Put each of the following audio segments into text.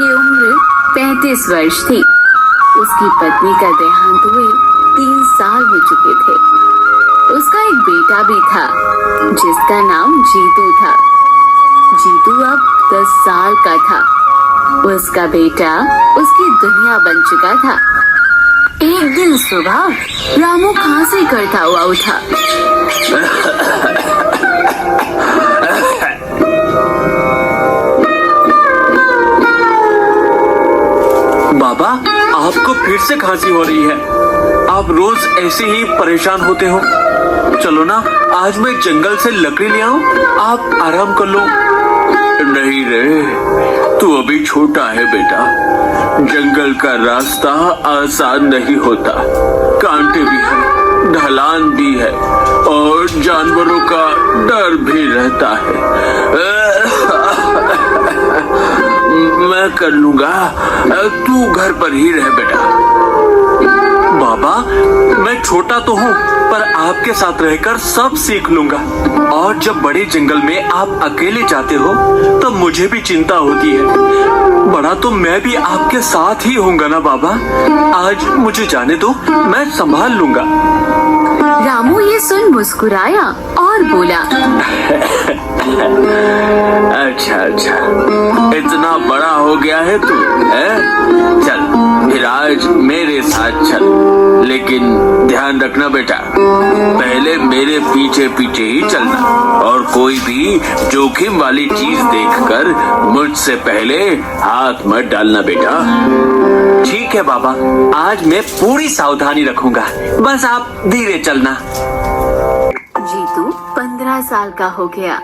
जिसकी उम्र 35 वर्ष थी। उसकी पत्नी का देहांत हुए 3 साल हो चुके थे। उसका एक बेटा भी था जिसका नाम जीतू था। जीतू अब 10 साल का था। उसका बेटा उसकी दुनिया बन चुका था। एक दिन सुबह रामू खांसी करता हुआ उठा। बाबा, आपको फिर से खांसी हो रही है। आप रोज ऐसे ही परेशान होते हो। चलो ना, आज मैं जंगल से लकड़ी ले आऊं, आप आराम कर लो। नहीं रे, तू अभी छोटा है बेटा। जंगल का रास्ता आसान नहीं होता। कांटे भी है, ढलान भी है और जानवरों का डर भी रहता है। मैं कर लूंगा, तू घर पर ही रह बेटा। बाबा, मैं छोटा तो हूँ पर आपके साथ रहकर सब सीख लूंगा। और जब बड़े जंगल में आप अकेले जाते हो तब मुझे भी चिंता होती है। बड़ा तो मैं भी आपके साथ ही होऊंगा ना बाबा। आज मुझे जाने दो, मैं संभाल लूंगा। रामू ये सुन मुस्कुराया और बोला, अच्छा, इतना बड़ा हो गया है तू, है? चल फिर आज मेरे साथ चल, लेकिन ध्यान रखना बेटा, पहले मेरे पीछे पीछे ही चलना और कोई भी जोखिम वाली चीज देखकर मुझसे पहले हाथ मत डालना बेटा। ठीक है बाबा, आज मैं पूरी सावधानी रखूंगा, बस आप धीरे चलना। जीतू 15 साल का हो गया।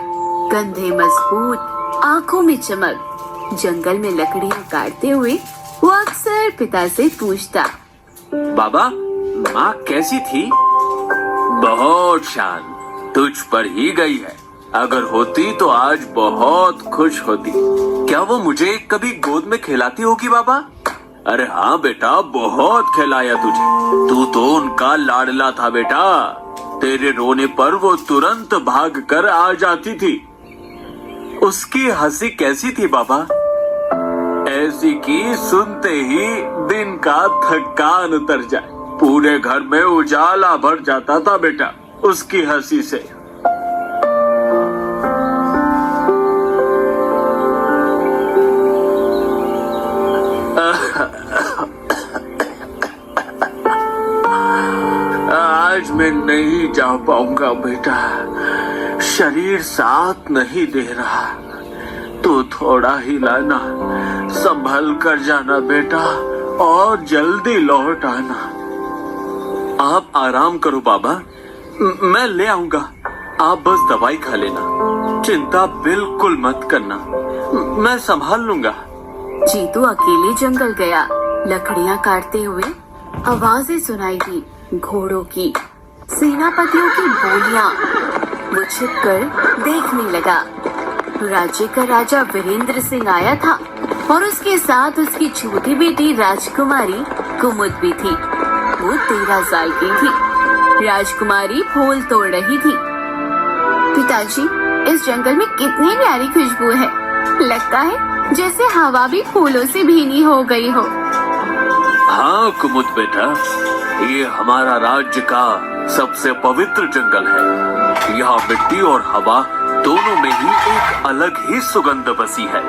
कंधे मजबूत, आंखों में चमक। जंगल में लकड़ियां काटते हुए वो अक्सर पिता से पूछता, बाबा, माँ कैसी थी? बहुत शांत, तुझ पर ही गई है। अगर होती तो आज बहुत खुश होती। क्या वो मुझे कभी गोद में खिलाती होगी बाबा? अरे हाँ बेटा, बहुत खिलाया तुझे। तू तो उनका लाडला था बेटा। तेरे रोने पर वो तुरंत भाग कर आ जाती थी। उसकी हंसी कैसी थी बाबा? ऐसी कि सुनते ही दिन का थकान उतर जाए। पूरे घर में उजाला भर जाता था बेटा उसकी हंसी से। आज मैं नहीं जा पाऊंगा बेटा, शरीर साथ नहीं दे रहा। तू थोड़ा ही लाना, संभल कर जाना बेटा और जल्दी लौट आना। आप आराम करो बाबा, मैं ले आऊंगा। आप बस दवाई खा लेना, चिंता बिल्कुल मत करना, मैं संभाल लूंगा। जीतू अकेले जंगल गया। लकड़ियां काटते हुए आवाजें सुनाई दी, घोड़ों की, सेनापतियों की बोलियां। वो छिपकर देखने लगा। राज्य का राजा वीरेंद्र सिंह आया था और उसके साथ उसकी छोटी बेटी राजकुमारी कुमुद भी थी। वो 13 साल की थी। राजकुमारी फूल तोड़ रही थी। पिताजी, इस जंगल में कितनी प्यारी खुशबू है। लगता है जैसे हवा भी फूलों से भीनी हो गई हो। हाँ कुमुद बेटा, ये हमारा राज्य का सबसे पवित्र जंगल है। यहाँ मिट्टी और हवा दोनों में ही एक अलग ही सुगंध बसी है।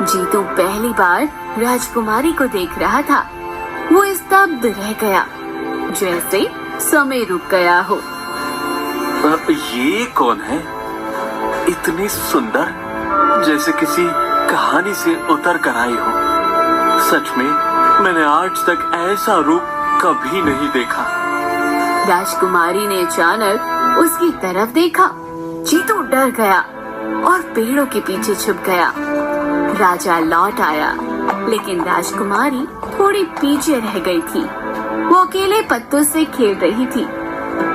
जीतू पहली बार राजकुमारी को देख रहा था। वो स्तब्ध रह गया, जैसे समय रुक गया हो। ये कौन है? इतनी सुंदर, जैसे किसी कहानी से उतर कर आई हो। सच में मैंने आज तक ऐसा रूप कभी नहीं देखा। राजकुमारी ने अचानक उसकी तरफ देखा। जीतू डर गया और पेड़ों के पीछे छुप गया। राजा लौट आया, लेकिन राजकुमारी थोड़ी पीछे रह गई थी। वो अकेले पत्तों से खेल रही थी।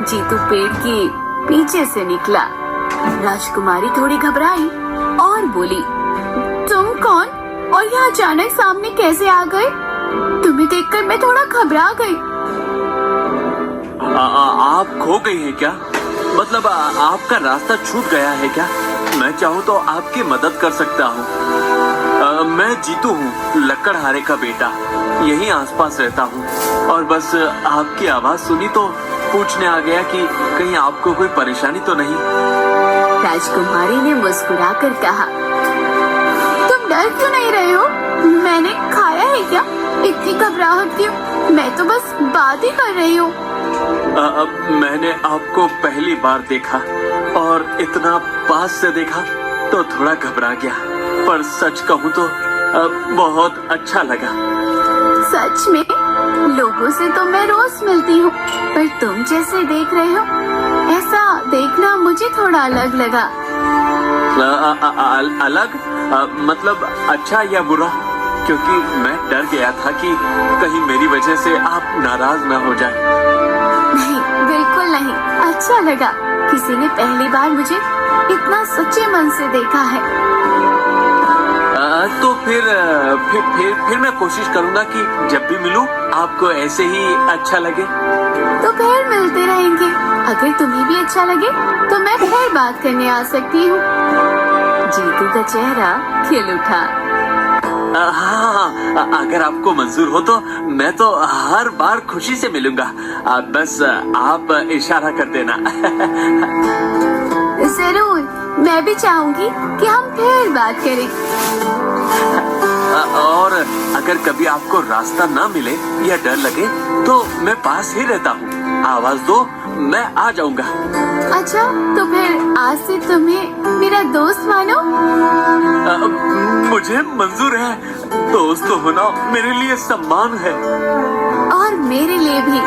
जीतू पेड़ के पीछे से निकला। राजकुमारी थोड़ी घबराई और बोली, तुम कौन और यहाँ अचानक सामने कैसे आ गए? तुम्हें देखकर मैं थोड़ा घबरा गई। आप खो गई हैं क्या? मतलब आपका रास्ता छूट गया है क्या? मैं चाहूँ तो आपकी मदद कर सकता हूँ। मैं जीतू हूँ, लकड़हारे का बेटा। यहीं आसपास रहता हूँ और बस आपकी आवाज सुनी तो पूछने आ गया कि कहीं आपको कोई परेशानी तो नहीं। राजकुमारी ने मुस्कुराकर कहा, तुम डर क्यों नहीं रहे हो? मैंने खाया है क्या? इतनी घबराहट क्यों? मैं तो बस बात ही कर रही हूँ। मैंने आपको पहली बार देखा और इतना पास से देखा तो थोड़ा घबरा गया, पर सच कहूँ तो बहुत अच्छा लगा। सच में? लोगों से तो मैं रोज मिलती हूँ, पर तुम जैसे देख रहे हो ऐसा देखना मुझे थोड़ा अलग लगा। अलग? मतलब अच्छा या बुरा? क्योंकि मैं डर गया था कि कहीं मेरी वजह से आप नाराज न हो जाएं। नहीं, बिल्कुल नहीं, अच्छा लगा। किसी ने पहली बार मुझे इतना सच्चे मन से देखा है। तो फिर मैं कोशिश करूंगा कि जब भी मिलूं आपको ऐसे ही अच्छा लगे। तो फिर मिलते रहेंगे। अगर तुम्हें भी अच्छा लगे तो मैं फिर बात करने आ सकती हूँ। जीतू का चेहरा खिल उठा। हाँ, अगर आपको मंजूर हो तो मैं तो हर बार खुशी से मिलूंगा। बस आप इशारा कर देना। जरूर, मैं भी चाहूंगी कि हम फिर बात करें। और अगर कभी आपको रास्ता ना मिले या डर लगे तो मैं पास ही रहता हूँ। आवाज दो, मैं आ जाऊंगा। अच्छा, तो फिर आज से तुम्हें मेरा दोस्त मानो? मुझे मंजूर है। दोस्त होना मेरे लिए सम्मान है। और मेरे लिए भी।